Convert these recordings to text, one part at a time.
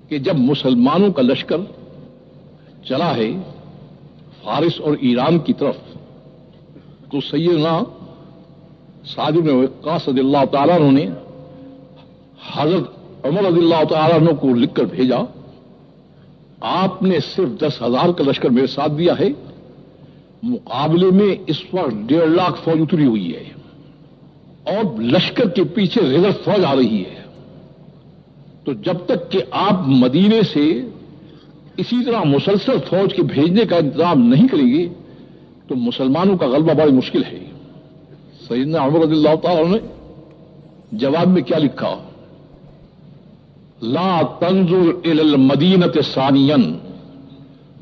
کہ جب مسلمانوں کا لشکر چلا ہے فارس اور ایران کی طرف تو سیدنا سعد بن وقاص رضی اللہ تعالیٰ عنہ نے حضرت عمر رضی اللہ تعالیٰ عنہ کو لکھ کر بھیجا، آپ نے صرف 10,000 کا لشکر میرے ساتھ دیا ہے، مقابلے میں اس وقت 1.5 لاکھ فوج اتری ہوئی ہے اور لشکر کے پیچھے ریزرو فوج آ رہی ہے، تو جب تک کہ آپ مدینے سے اسی طرح مسلسل فوج کے بھیجنے کا انتظام نہیں کریں گے تو مسلمانوں کا غلبہ بڑی مشکل ہے۔ سیدنا عمر رضی اللہ تعالیٰ نے جواب میں کیا لکھا؟ لا تنظر الی المدینۃ ثانیا،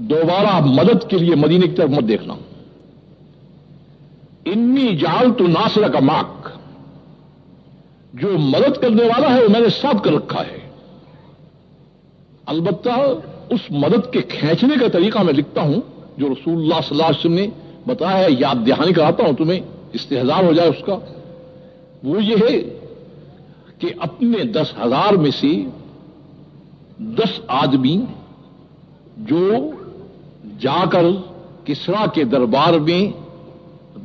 دوبارہ مدد کے لیے مدینے کی طرف مت دیکھنا، انی جعلت ناصرک معک، جو مدد کرنے والا ہے وہ میں نے ساتھ کر رکھا ہے، البتہ اس مدد کے کھینچنے کا طریقہ میں لکھتا ہوں جو رسول اللہ صلی اللہ علیہ وسلم نے بتایا ہے، یاد دہانی کراتا ہوں تمہیں، استحضار ہو جائے اس کا۔ وہ یہ ہے کہ اپنے 10,000 میں سے 10 آدمی جو جا کر کسریٰ کے دربار میں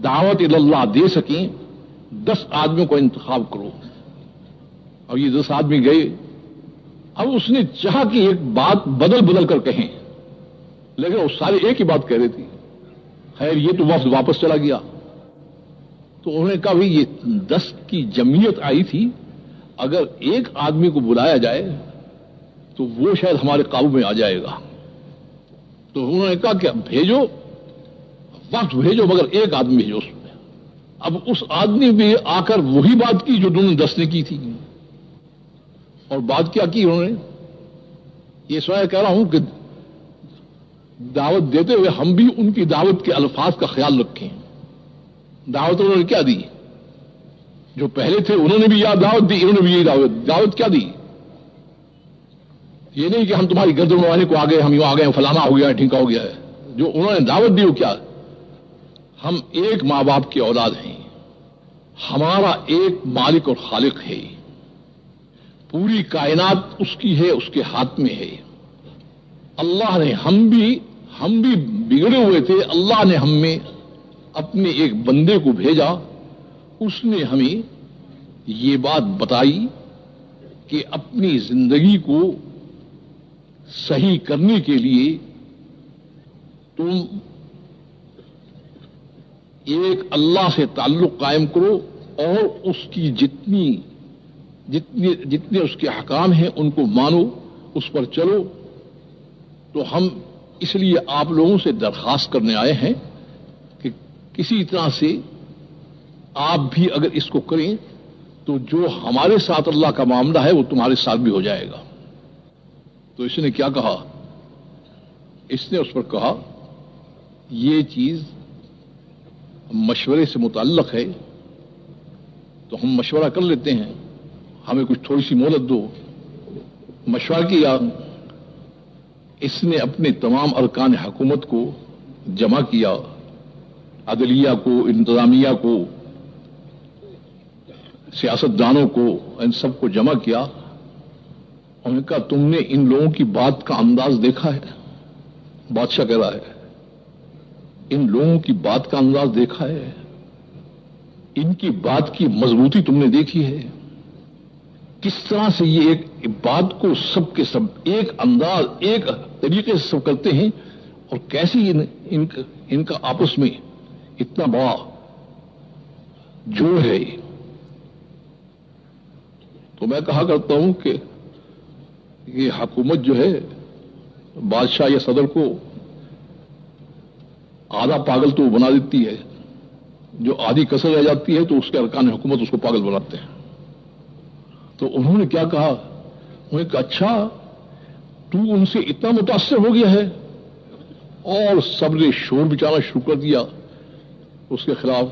دعوت اللہ دے سکیں، 10 آدمیوں کو انتخاب کرو۔ اور یہ 10 آدمی گئے۔ اب اس نے چاہا کہ ایک بات بدل بدل کر کہیں، لیکن وہ سارے ایک ہی بات کہہ رہے تھی۔ خیر یہ تو وفد واپس چلا گیا، تو انہوں نے کہا بھائی یہ 10 کی جمعیت آئی تھی، اگر ایک آدمی کو بلایا جائے تو وہ شاید ہمارے قابو میں آ جائے گا، تو انہوں نے کہا کہ بھیجو وقت بھیجو مگر ایک آدمی بھیجو اس میں۔ اب اس آدمی بھی آ کر وہی بات کی جو انہوں نے 10 نے کی تھی، اور بات کیا کی انہوں نے؟ یہ سوائے کہہ رہا ہوں کہ دعوت دیتے ہوئے ہم بھی ان کی دعوت کے الفاظ کا خیال رکھیں۔ دعوت انہوں نے کیا دی؟ جو پہلے تھے انہوں نے بھی یہ دعوت دی، انہوں نے بھی یہی دعوت کیا دی؟ یہ نہیں کہ ہم تمہاری گردن اڑانے کو آ گئے، ہم یوں آ گئے، فلانا ہو گیا ہے، ٹھیکا ہو گیا ہے۔ جو انہوں نے دعوت دی وہ کیا؟ ہم ایک ماں باپ کی اولاد ہیں، ہمارا ایک مالک اور خالق ہے، پوری کائنات اس کی ہے، اس کے ہاتھ میں ہے۔ اللہ نے ہم بھی بگڑے ہوئے تھے، اللہ نے ہم میں اپنے ایک بندے کو بھیجا، اس نے ہمیں یہ بات بتائی کہ اپنی زندگی کو صحیح کرنے کے لیے تم ایک اللہ سے تعلق قائم کرو اور اس کی جتنے اس کے احکام ہیں ان کو مانو، اس پر چلو۔ تو ہم اس لیے آپ لوگوں سے درخواست کرنے آئے ہیں کہ کسی طرح سے آپ بھی اگر اس کو کریں تو جو ہمارے ساتھ اللہ کا معاملہ ہے وہ تمہارے ساتھ بھی ہو جائے گا۔ تو اس نے کیا کہا؟ اس نے اس پر کہا یہ چیز مشورے سے متعلق ہے تو ہم مشورہ کر لیتے ہیں، ہمیں کچھ تھوڑی سی مہلت دو۔ مشورہ کیا، اس نے اپنے تمام ارکان حکومت کو جمع کیا، عدلیہ کو، انتظامیہ کو، سیاستدانوں کو، ان سب کو جمع کیا۔ انہوں نے کہا تم نے ان لوگوں کی بات کا انداز دیکھا ہے؟ بادشاہ کہہ رہا ہے ان لوگوں کی بات کا انداز دیکھا ہے؟ ان کی بات کی مضبوطی تم نے دیکھی ہے؟ کس طرح سے یہ ایک بات کو سب کے سب ایک انداز ایک طریقے سے سب کرتے ہیں، اور کیسے ان کا آپس میں اتنا بڑا جوڑ ہے۔ تو میں کہا کرتا ہوں کہ یہ حکومت جو ہے بادشاہ یا صدر کو آدھا پاگل تو بنا دیتی ہے، جو آدھی کسر رہ جاتی ہے تو اس کے ارکان حکومت اس کو پاگل بناتے ہیں۔ تو انہوں نے کیا کہا؟ انہوں نے کہا اچھا تو ان سے اتنا متاثر ہو گیا ہے، اور سب نے شور بچانا شروع کر دیا اس کے خلاف۔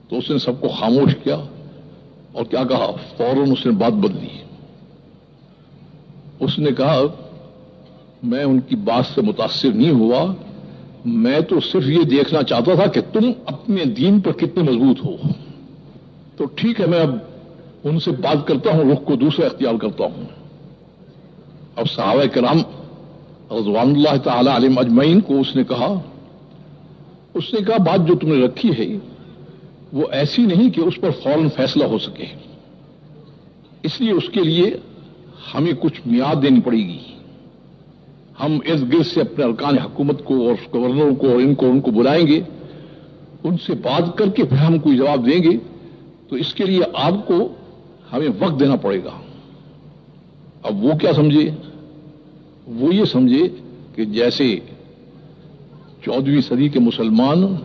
تو اس نے سب کو خاموش کیا اور کیا کہا؟ فوراً اس نے بات بدلی۔ اس نے کہا میں ان کی بات سے متاثر نہیں ہوا، میں تو صرف یہ دیکھنا چاہتا تھا کہ تم اپنے دین پر کتنے مضبوط ہو۔ تو ٹھیک ہے میں اب ان سے بات کرتا ہوں، رخ کو دوسرا اختیار کرتا ہوں۔ اور صحابہ کرام رضوان اللہ تعالی علیہم اجمعین کو اس نے کہا بات جو تم نے رکھی ہے وہ ایسی نہیں کہ اس پر فوراً فیصلہ ہو سکے، اس لیے اس کے لیے ہمیں کچھ میعاد دینی پڑے گی. ہم ارد گرد سے اپنے ارکان حکومت کو اور گورنروں کو اور ان کو بلائیں گے، ان سے بات کر کے پھر ہم کوئی جواب دیں گے. تو اس کے لیے آپ کو ہمیں وقت دینا پڑے گا. اب وہ کیا سمجھے؟ وہ یہ سمجھے کہ جیسے 14ویں صدی کے مسلمان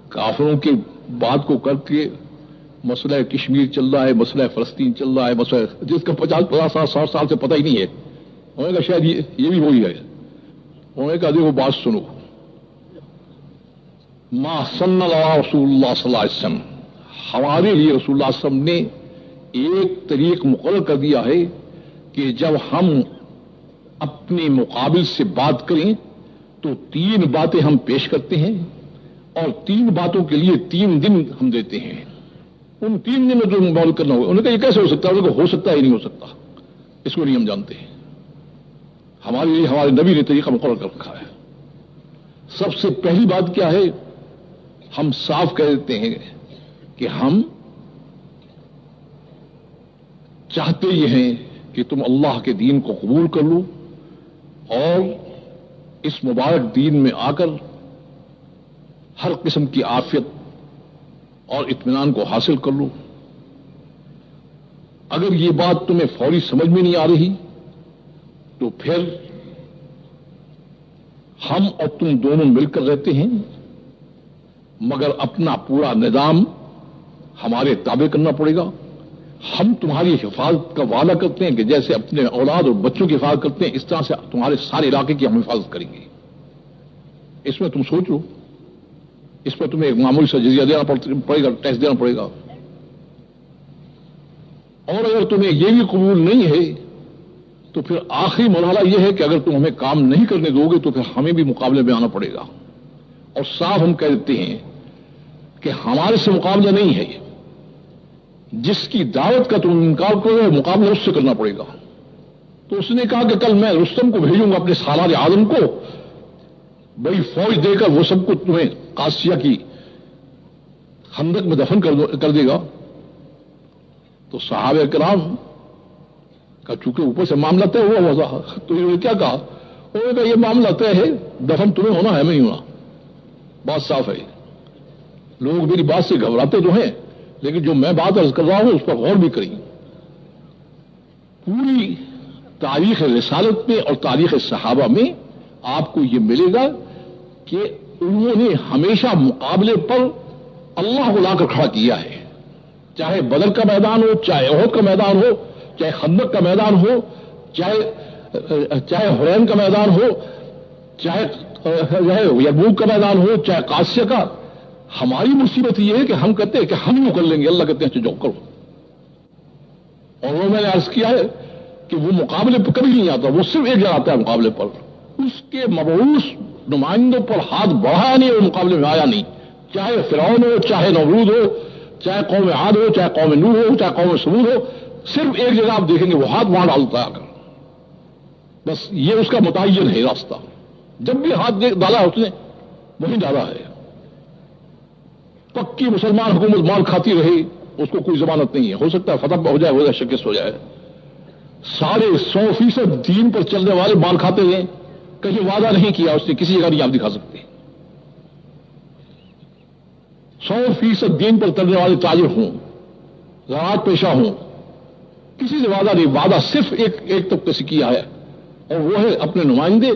کافروں کے بات کو کر کے مسئلہ کشمیر چل رہا ہے، مسئلہ فلسطین چل رہا ہے، مسئلہ جس کا 50 سال سے پتہ ہی نہیں ہے، انہوں نے کہا شاید یہ بھی وہی ہے. انہوں نے کہا دیکھو بات سنو، ما سن اللہ رسول اللہ صلی اللہ علیہ وسلم، ہمارے لیے رسول اللہ صلی اللہ علیہ وسلم نے ایک طریق مقرر کر دیا ہے کہ جب ہم اپنے مقابل سے بات کریں تو 3 باتیں ہم پیش کرتے ہیں اور 3 باتوں کے لیے 3 دن ہم دیتے ہیں. ان 3 دن میں جو مقابل کرنا ہوگا. انہوں نے کہا یہ کیسے ہو سکتا ہے؟ انہوں نے کہا ہو سکتا ہے ہی نہیں ہو سکتا، اس کو نہیں ہم جانتے ہیں. ہمارے لیے ہمارے نبی نے طریقہ مقرر کر رکھا ہے. سب سے پہلی بات کیا ہے؟ ہم صاف کہہ دیتے ہیں کہ ہم چاہتے یہ ہیں کہ تم اللہ کے دین کو قبول کر لو اور اس مبارک دین میں آ کر ہر قسم کی عافیت اور اطمینان کو حاصل کر لو. اگر یہ بات تمہیں فوری سمجھ میں نہیں آ رہی تو پھر ہم اور تم دونوں مل کر رہتے ہیں، مگر اپنا پورا نظام ہمارے تابع کرنا پڑے گا. ہم تمہاری حفاظت کا وعدہ کرتے ہیں کہ جیسے اپنے اولاد اور بچوں کی حفاظت کرتے ہیں، اس طرح سے تمہارے سارے علاقے کی ہم حفاظت کریں گے. اس میں تم سوچ لو، اس پر تمہیں ایک معمولی سا جزیہ دینا پڑے گا، ٹیکس دینا پڑے گا. اور اگر تمہیں یہ بھی قبول نہیں ہے تو پھر آخری مرحلہ یہ ہے کہ اگر تم ہمیں کام نہیں کرنے دو گے تو پھر ہمیں بھی مقابلے میں آنا پڑے گا. اور صاف ہم کہہ دیتے ہیں کہ ہمارے سے مقابلہ نہیں ہے، جس کی دعوت کا تم انکار کرو مقابلہ اس سے کرنا پڑے گا. تو اس نے کہا کہ کل میں رستم کو بھیجوں گا اپنے سالار اعظم کو، بڑی فوج دے کر وہ سب کو تمہیں قادسیہ کی خندق میں دفن کر دے گا. تو صحابہ کرام کا چونکہ اوپر سے معاملہ طے ہوا تھا تو انہوں نے کیا کہا؟ انہوں نے کہا یہ معاملہ طے ہے، دفن تمہیں ہونا ہے، ہمیں نہیں ہونا. بات صاف ہے. لوگ میری بات سے گھبراتے تو ہیں لیکن جو میں بات عرض کر رہا ہوں اس پر غور بھی کریں. پوری تاریخ رسالت میں اور تاریخ صحابہ میں آپ کو یہ ملے گا کہ انہوں نے ہمیشہ مقابلے پر اللہ کو لا کر کھڑا کیا ہے. چاہے بدر کا میدان ہو، چاہے احد کا میدان ہو، چاہے خندق کا میدان ہو، چاہے حنین کا میدان ہو، چاہے یرموک کا میدان ہو، چاہے قادسیہ کا. ہماری مصیبت یہ ہے کہ ہم کہتے ہیں کہ ہم یوں کر لیں گے، اللہ کہتے ہیں جو کرو. اور وہ میں نے عرض کیا ہے کہ وہ مقابلے پر کبھی نہیں آتا، وہ صرف ایک جگہ آتا ہے مقابلے پر. اس کے مبعوث نمائندوں پر ہاتھ بڑھایا نہیں اور مقابلے میں آیا نہیں. چاہے فرعون ہو، چاہے نمرود ہو، چاہے قوم عاد ہو، چاہے قوم نوح ہو، چاہے قوم سمود ہو، صرف ایک جگہ آپ دیکھیں گے وہ ہاتھ وہاں ڈالتا ہے آ کر. بس یہ اس کا متعین ہے راستہ. جب بھی ہاتھ ڈالا اس نے وہیں ڈالا ہے. پکی مسلمان حکومت مال کھاتی رہی، اس کو کوئی ضمانت نہیں ہے. ہو سکتا ہے فتح ہو جائے شکست ہو جائے. 100% دین پر چلنے والے مال کھاتے ہیں، کہیں وعدہ نہیں کیا اس نے، کسی جگہ نہیں آپ دکھا سکتے. 100% دین پر چلنے والے تاجر ہوں، زراعت پیشہ ہوں، کسی سے وعدہ نہیں. وعدہ صرف ایک طبقے سے کیا ہے اور وہ ہے اپنے نمائندے،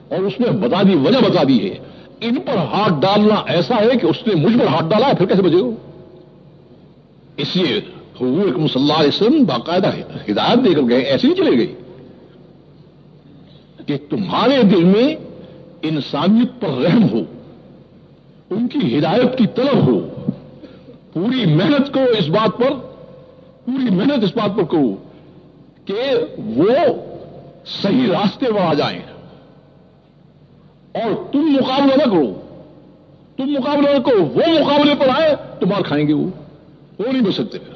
اور اس میں وجہ بتا دی ہے. ان پر ہاتھ ڈالنا ایسا ہے کہ اس نے مجھ پر ہاتھ ڈالا پھر کیسے بچے گا؟ اس لیے حضور اکرم صلی اللہ علیہ وسلم باقاعدہ ہدایت دے کر گئے، ایسے نہیں چلے گئے کہ تمہارے دل میں انسانیت پر رحم ہو، ان کی ہدایت کی طلب ہو. پوری محنت کرو اس بات پر کرو کہ وہ صحیح راستے پر آ جائیں، اور تم مقابلہ نہ کرو. وہ مقابلے پر آئے تو مار کھائیں گے، وہ نہیں بچ سکتے پھر.